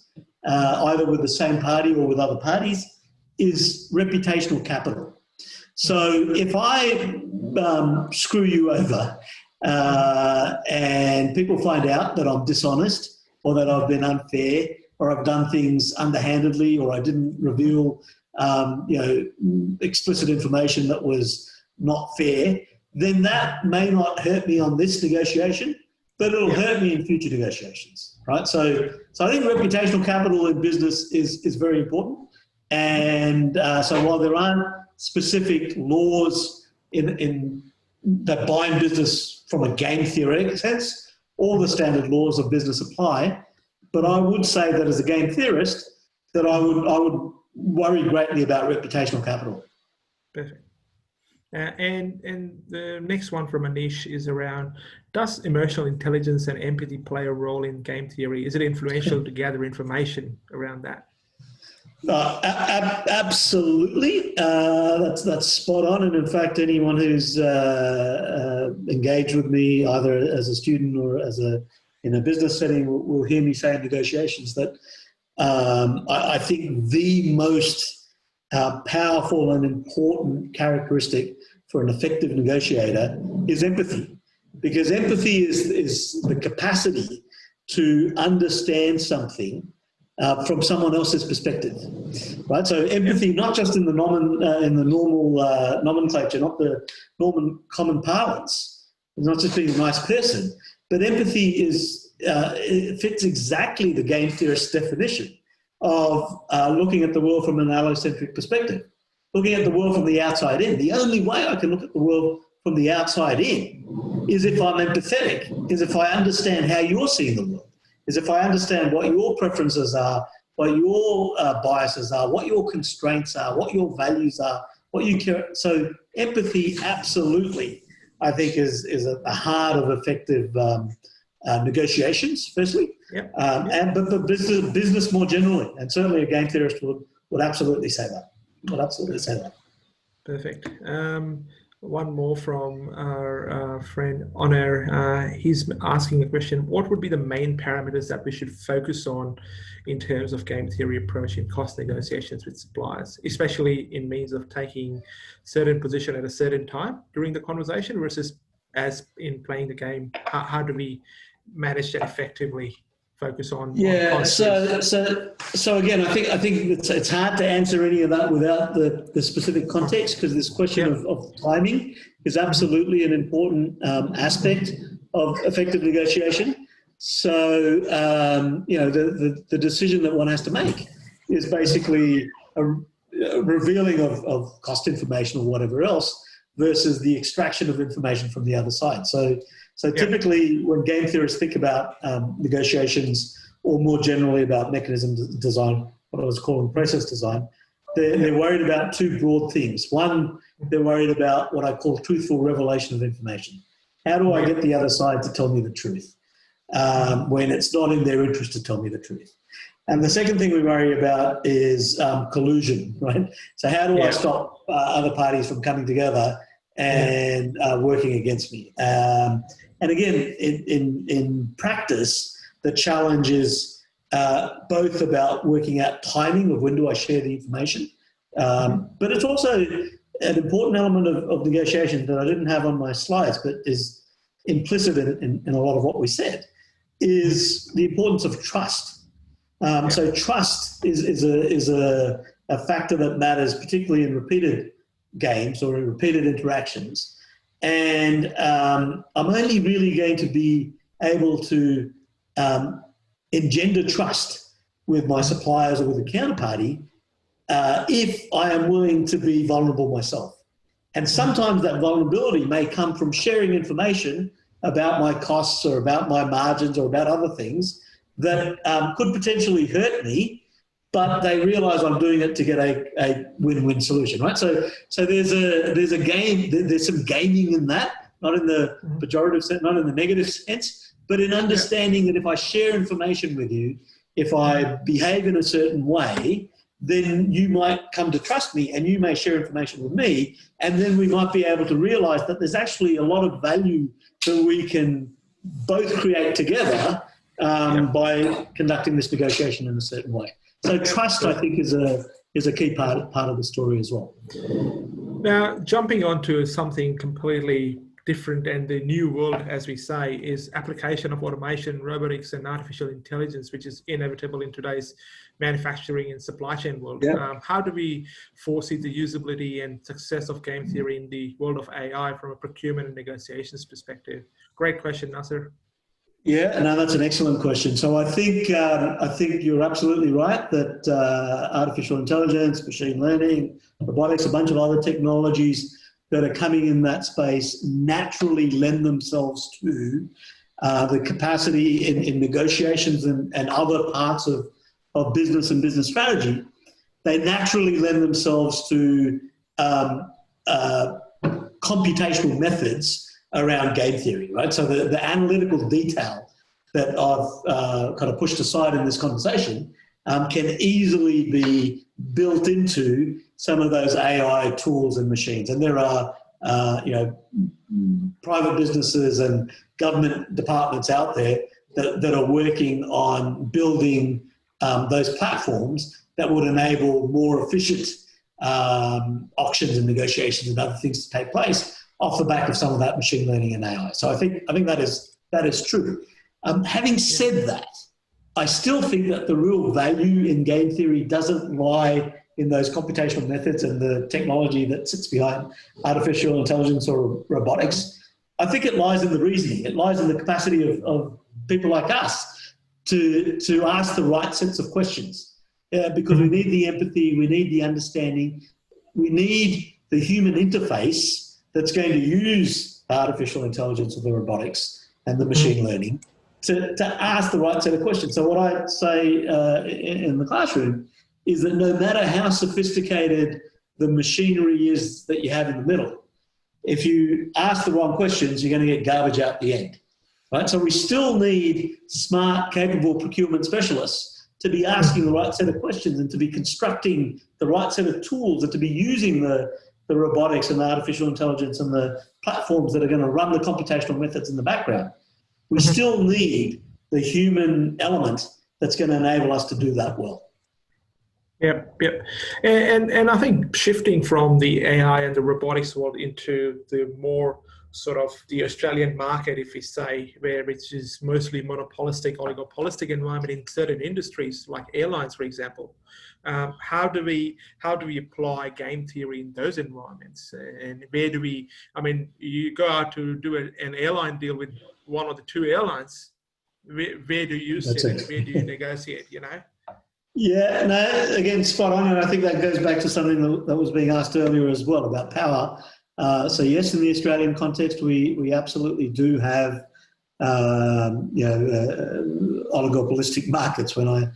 either with the same party or with other parties, is reputational capital. So if I screw you over and people find out that I'm dishonest or that I've been unfair or I've done things underhandedly or I didn't reveal explicit information that was not fair, then that may not hurt me on this negotiation, but it'll hurt me in future negotiations, right? So I think reputational capital in business is very important. And so while there aren't specific laws that bind business from a game theoretic sense, all the standard laws of business apply. But I would say that as a game theorist, that I would worry greatly about reputational capital. Perfect. And the next one from Anish is around, does emotional intelligence and empathy play a role in game theory? Is it influential to gather information around that? Absolutely. That's spot on. And in fact, anyone who's engaged with me either as a student or in a business setting will hear me say in negotiations that I think the most powerful and important characteristic for an effective negotiator is empathy, because empathy is the capacity to understand something from someone else's perspective, right? So empathy, not just in the normal nomenclature, not the normal common parlance. It's not just being a nice person, but empathy it fits exactly the game theorist's definition of looking at the world from an allocentric perspective, looking at the world from the outside in. The only way I can look at the world from the outside in is if I'm empathetic, is if I understand how you're seeing the world, is if I understand what your preferences are, what your biases are, what your constraints are, what your values are, what you care. So empathy absolutely, I think, is at the heart of effective negotiations, firstly, but business more generally, and certainly a game theorist would absolutely say that. Perfect. One more from our friend Honor. He's asking the question, what would be the main parameters that we should focus on in terms of game theory approach in cost negotiations with suppliers, especially in means of taking certain position at a certain time during the conversation versus as in playing the game? How do we manage that effectively? Focus on cost? So again, I think it's hard to answer any of that without the specific context, because this question of timing is absolutely an important aspect of effective negotiation. So the decision that one has to make is basically a revealing of cost information or whatever else versus the extraction of information from the other side. So typically when game theorists think about negotiations, or more generally about mechanism design, what I was calling process design, they're worried about two broad themes. One, they're worried about what I call truthful revelation of information. How do I get the other side to tell me the truth when it's not in their interest to tell me the truth? And the second thing we worry about is collusion, right? So how do I stop other parties from coming together and working against me? And again, in practice, the challenge is both about working out timing of when do I share the information, but it's also an important element of negotiation that I didn't have on my slides, but is implicit in a lot of what we said, is the importance of trust. So trust is a factor that matters, particularly in repeated games or in repeated interactions. And I'm only really going to be able to engender trust with my suppliers or with a counterparty if I am willing to be vulnerable myself. And sometimes that vulnerability may come from sharing information about my costs or about my margins or about other things that could potentially hurt me, but they realise I'm doing it to get a win-win solution, right? So there's a game, there's some gaming in that, not in the pejorative sense, not in the negative sense, but in understanding that if I share information with you, if I behave in a certain way, then you might come to trust me and you may share information with me, and then we might be able to realise that there's actually a lot of value that we can both create together by conducting this negotiation in a certain way. So trust, I think, is a key part of the story as well. Now, jumping onto something completely different and the new world, as we say, is application of automation, robotics, and artificial intelligence, which is inevitable in today's manufacturing and supply chain world. How do we foresee the usability and success of game theory in the world of AI from a procurement and negotiations perspective? Great question, Nasser. Yeah, no, that's an excellent question. So I think you're absolutely right that artificial intelligence, machine learning, robotics, a bunch of other technologies that are coming in that space naturally lend themselves to the capacity in negotiations and other parts of business and business strategy, they naturally lend themselves to computational methods around game theory, right? So the analytical detail that I've kind of pushed aside in this conversation can easily be built into some of those AI tools and machines. And there are, private businesses and government departments out there that are working on building those platforms that would enable more efficient auctions and negotiations and other things to take place off the back of some of that machine learning and AI. So I think that is true. Having said that, I still think that the real value in game theory doesn't lie in those computational methods and the technology that sits behind artificial intelligence or robotics. I think it lies in the reasoning. It lies in the capacity of people like us to ask the right sets of questions. Because we need the empathy, we need the understanding, we need the human interface that's going to use artificial intelligence or the robotics and the machine learning to ask the right set of questions. So what I say in the classroom is that no matter how sophisticated the machinery is that you have in the middle, if you ask the wrong questions, you're going to get garbage out the end, right? So we still need smart, capable procurement specialists to be asking the right set of questions and to be constructing the right set of tools and to be using the robotics and the artificial intelligence and the platforms that are going to run the computational methods in the background. We still need the human element that's going to enable us to do that well. Yep. And I think shifting from the AI and the robotics world into the more sort of the Australian market, if we say, which is mostly monopolistic, oligopolistic environment in certain industries like airlines, for example. How do we apply game theory in those environments? And where do we? I mean, you go out to do an airline deal with one of the two airlines. Where do you sit and where do you negotiate? You know? Yeah, no, again, spot on, and I think that goes back to something that was being asked earlier as well about power. So yes, in the Australian context, we absolutely do have oligopolistic markets. When I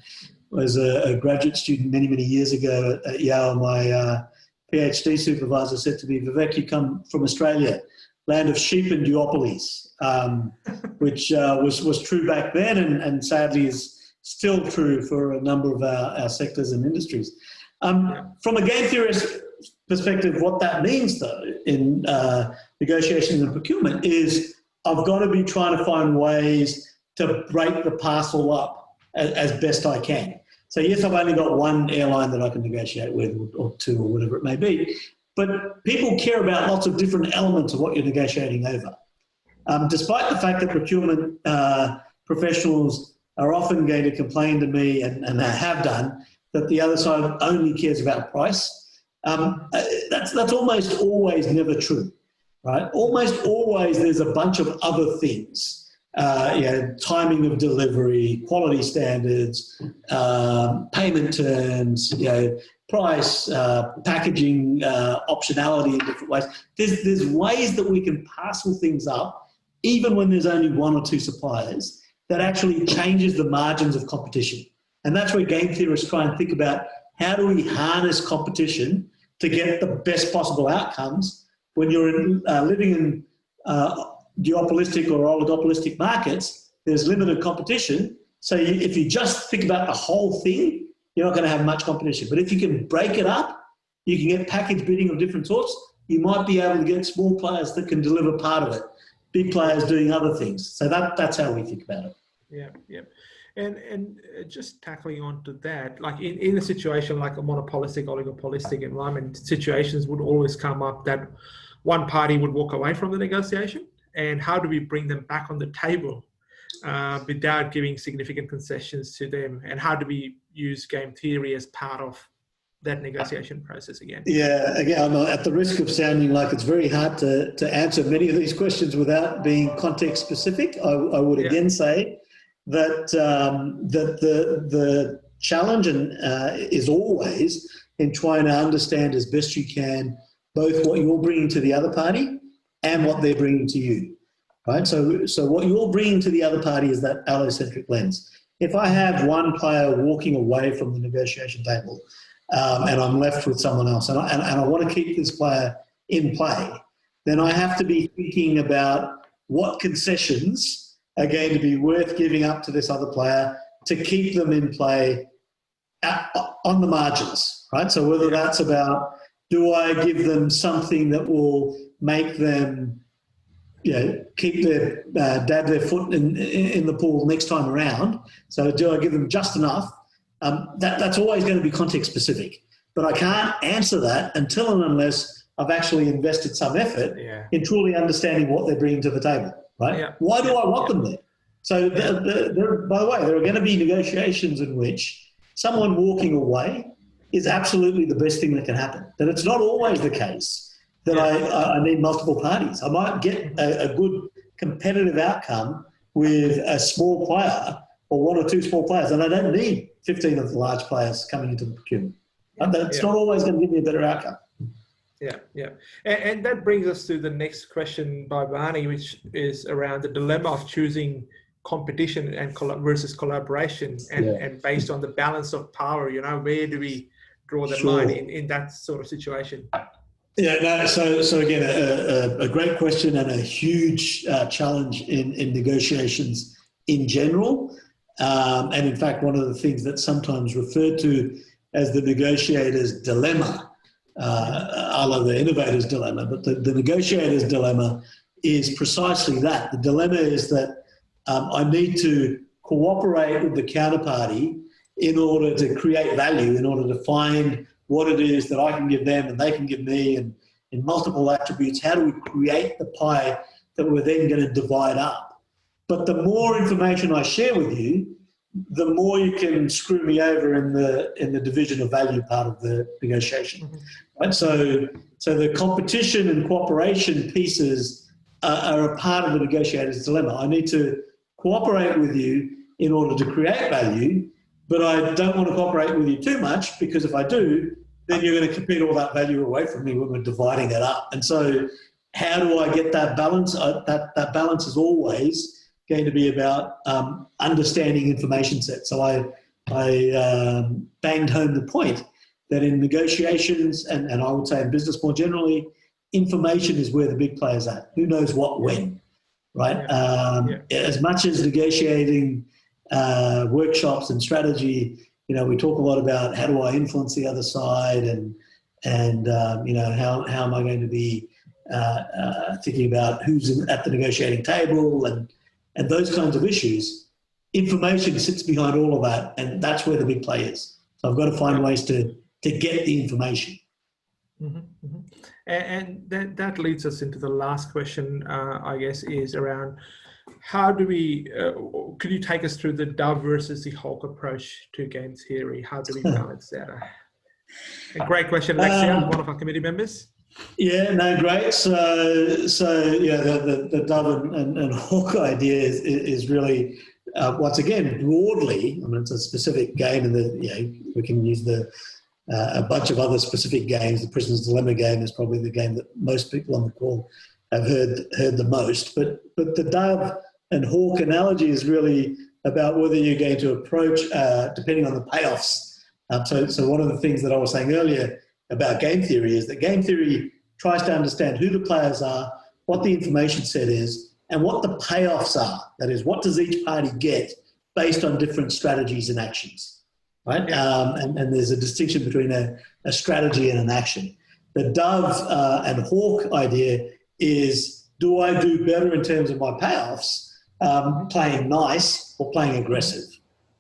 was a graduate student many years ago at Yale, my PhD supervisor said to me, "Vivek, you come from Australia, land of sheep and duopolies," which was true back then, and sadly is still true for a number of our sectors and industries. From a game theorist perspective, what that means, though, in negotiations and procurement is I've got to be trying to find ways to break the parcel up as best I can. So yes, I've only got one airline that I can negotiate with, or two, or whatever it may be, but people care about lots of different elements of what you're negotiating over. Despite the fact that procurement professionals are often going to complain to me, and they have done, that the other side only cares about price. That's almost always never true, right? Almost always there's a bunch of other things, timing of delivery, quality standards, payment terms, price, packaging, optionality in different ways. There's ways that we can parcel things up, even when there's only one or two suppliers, that actually changes the margins of competition. And that's where game theorists try and think about how do we harness competition to get the best possible outcomes when you're living in duopolistic or oligopolistic markets. There's limited competition. So if you just think about the whole thing, you're not going to have much competition. But if you can break it up, you can get package bidding of different sorts, you might be able to get small players that can deliver part of it, big players doing other things. So that's how we think about it. Yeah. And just tackling onto that, like in a situation like a monopolistic, oligopolistic environment, situations would always come up that one party would walk away from the negotiation. And how do we bring them back on the table without giving significant concessions to them? And how do we use game theory as part of that negotiation process again? Yeah, again, I'm at the risk of sounding like it's very hard to answer many of these questions without being context specific. I would again say that the challenge is always in trying to understand as best you can both what you're bringing to the other party and what they're bringing to you. right? So what you're bringing to the other party is that allocentric lens. If I have one player walking away from the negotiation table and I'm left with someone else and I want to keep this player in play, then I have to be thinking about what concessions are going to be worth giving up to this other player to keep them in play on the margins, right? So whether that's about, do I give them something that will make them, keep dab their foot in the pool next time around? So do I give them just enough? That's always going to be context specific, but I can't answer that until and unless I've actually invested some effort in truly understanding what they're bringing to the table, right? Yeah. Why do I want them there? So by the way, there are going to be negotiations in which someone walking away is absolutely the best thing that can happen. But it's not always the case that I need multiple parties. I might get a good competitive outcome with a small player or one or two small players, and I don't need 15 of the large players coming into the procurement. That's not always going to give me a better outcome. Yeah. And that brings us to the next question by Barney, which is around the dilemma of choosing competition and versus collaboration, and based on the balance of power, where do we draw the line in that sort of situation? So again, a great question and a huge challenge in negotiations in general. And in fact, one of the things that's sometimes referred to as the negotiator's dilemma, a la the innovator's dilemma, but the negotiator's dilemma is precisely that. The dilemma is that I need to cooperate with the counterparty in order to create value, in order to find what it is that I can give them and they can give me, and in multiple attributes. How do we create the pie that we're then going to divide up? But the more information I share with you, the more you can screw me over in the division of value part of the negotiation. Right? So the competition and cooperation pieces are a part of the negotiator's dilemma. I need to cooperate with you in order to create value, but I don't want to cooperate with you too much, because if I do, then you're going to compete all that value away from me when we're dividing it up. And so how do I get that balance? That balance is always going to be about understanding information sets. So I banged home the point that in negotiations, and I would say in business more generally, information is where the big players are. Who knows what when, right? As much as negotiating workshops and strategy, we talk a lot about how do I influence the other side, and how am I going to be thinking about who's at the negotiating table and those kinds of issues. Information sits behind all of that, and that's where the big play is. So I've got to find ways to get the information. And that leads us into the last question, I guess, is around how do we, could you take us through the Dove versus the Hawke approach to game theory? How do we balance that? A great question, Alexia, one of our committee members. Great. So the Dove and Hawke idea is really, once again, broadly, I mean, it's a specific game, and we can use a bunch of other specific games. The Prisoner's Dilemma game is probably the game that most people on the call have heard the most. But the Dove and Hawke analogy is really about whether you're going to approach, depending on the payoffs. So one of the things that I was saying earlier about game theory is that game theory tries to understand who the players are, what the information set is, and what the payoffs are. That is, what does each party get based on different strategies and actions, right? And there's a distinction between a strategy and an action. The Dove and Hawke idea is, do I do better in terms of my payoffs playing nice or playing aggressive,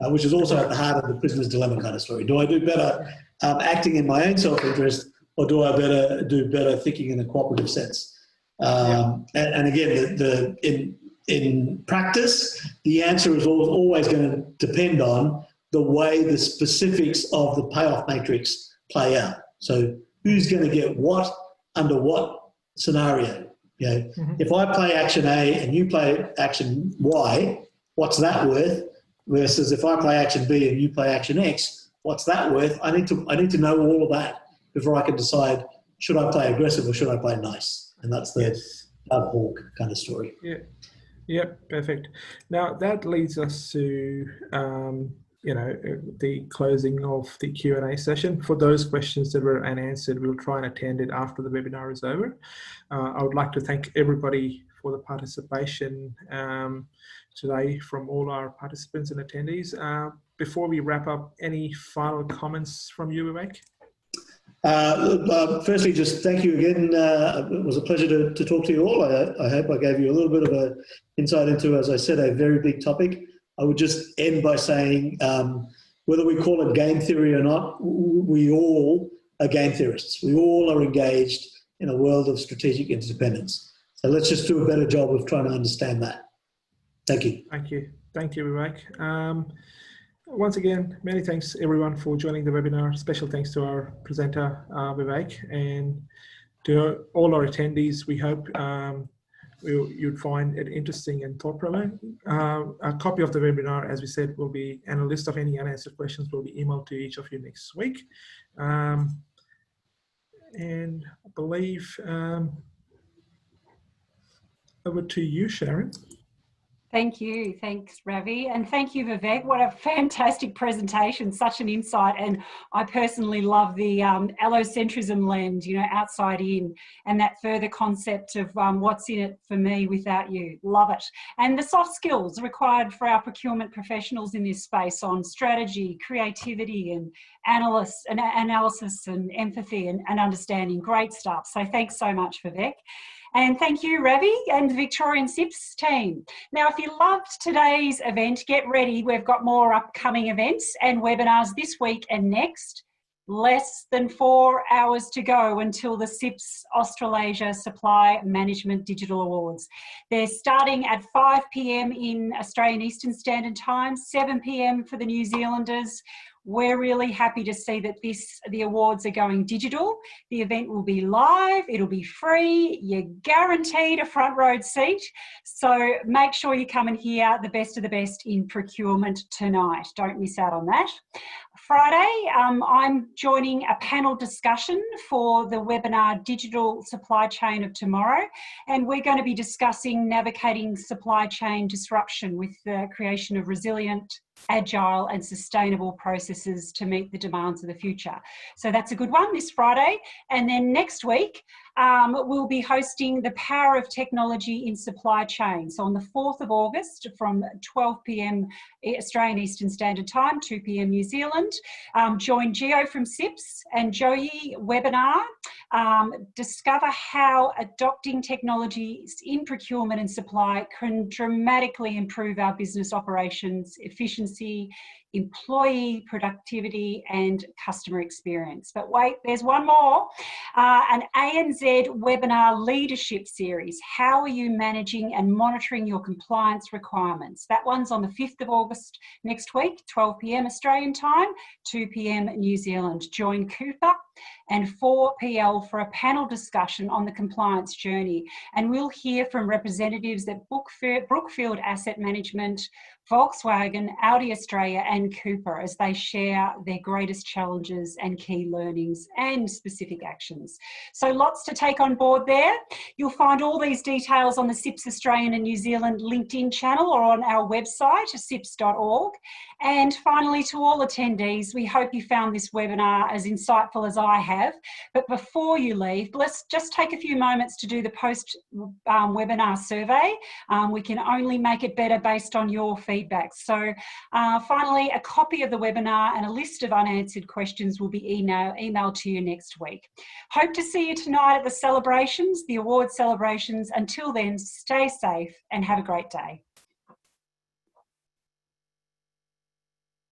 which is also at the heart of the Prisoner's Dilemma kind of story. Do I do better acting in my own self-interest, or do I do better thinking in a cooperative sense? And again, in practice, the answer is always going to depend on the way the specifics of the payoff matrix play out. So who's going to get what under what scenario? If I play action A and you play action Y, what's that worth? Versus if I play action B and you play action X, what's that worth? I need to know all of that before I can decide, should I play aggressive or should I play nice? And that's the Hawke kind of story. Yep, perfect. Now that leads us to the closing of the Q&A session. For those questions that were unanswered, we'll try and attend it after the webinar is over. I would like to thank everybody for the participation today from all our participants and attendees. Before we wrap up, any final comments from you, Vivek? Firstly, just thank you again. It was a pleasure to talk to you all. I hope I gave you a little bit of an insight into, as I said, a very big topic. I would just end by saying, whether we call it game theory or not, we all are game theorists. We all are engaged in a world of strategic interdependence. So let's just do a better job of trying to understand that. Thank you. Thank you. Thank you, Vivek. Once again, many thanks everyone for joining the webinar. Special thanks to our presenter, Vivek, and to all our attendees. We hope you'd find it interesting and thought-provoking. A copy of the webinar, as we said, will be, and a list of any unanswered questions will be emailed to each of you next week. And I believe over to you, Sharon. Thank you. Thanks, Ravi. And thank you, Vivek. What a fantastic presentation, such an insight. And I personally love the allocentrism lens, outside in, and that further concept of what's in it for me without you. Love it. And the soft skills required for our procurement professionals in this space on strategy, creativity, and analysis and empathy and understanding. Great stuff. So thanks so much, Vivek. And thank you, Ravi, and the Victorian CIPS team. Now, if you loved today's event, get ready. We've got more upcoming events and webinars this week and next. Less than 4 hours to go until the CIPS Australasia Supply Management Digital Awards. They're starting at 5 p.m. in Australian Eastern Standard Time, 7 p.m. for the New Zealanders. We're really happy to see that the awards are going digital. The event will be live, it'll be free, you're guaranteed a front row seat. So make sure you come and hear the best of the best in procurement tonight. Don't miss out on that. Friday, I'm joining a panel discussion for the webinar Digital Supply Chain of Tomorrow, and we're going to be discussing navigating supply chain disruption with the creation of resilient, agile and sustainable processes to meet the demands of the future. So that's a good one this Friday. And then next week, we'll be hosting the Power of Technology in Supply Chain. So on the 4th of August from 12 p.m. Australian Eastern Standard Time, 2 p.m. New Zealand. Join Gio from CIPS and Joey webinar. Discover how adopting technologies in procurement and supply can dramatically improve our business operations, efficiency, employee productivity and customer experience. But wait, there's one more, an ANZ webinar leadership series. How are you managing and monitoring your compliance requirements? That one's on the 5th of August next week, 12 p.m. Australian time, 2 p.m. New Zealand. Join Cooper and 4PL for a panel discussion on the compliance journey. And we'll hear from representatives at Brookfield Asset Management, Volkswagen, Audi Australia and Cooper as they share their greatest challenges and key learnings and specific actions. So lots to take on board there. You'll find all these details on the CIPS Australian and New Zealand LinkedIn channel or on our website, cips.org. And finally, to all attendees, we hope you found this webinar as insightful as I have. But before you leave, let's just take a few moments to do the post-webinar survey. We can only make it better based on your feedback. So finally, a copy of the webinar and a list of unanswered questions will be emailed to you next week. Hope to see you tonight at the celebrations, the award celebrations. Until then, stay safe and have a great day.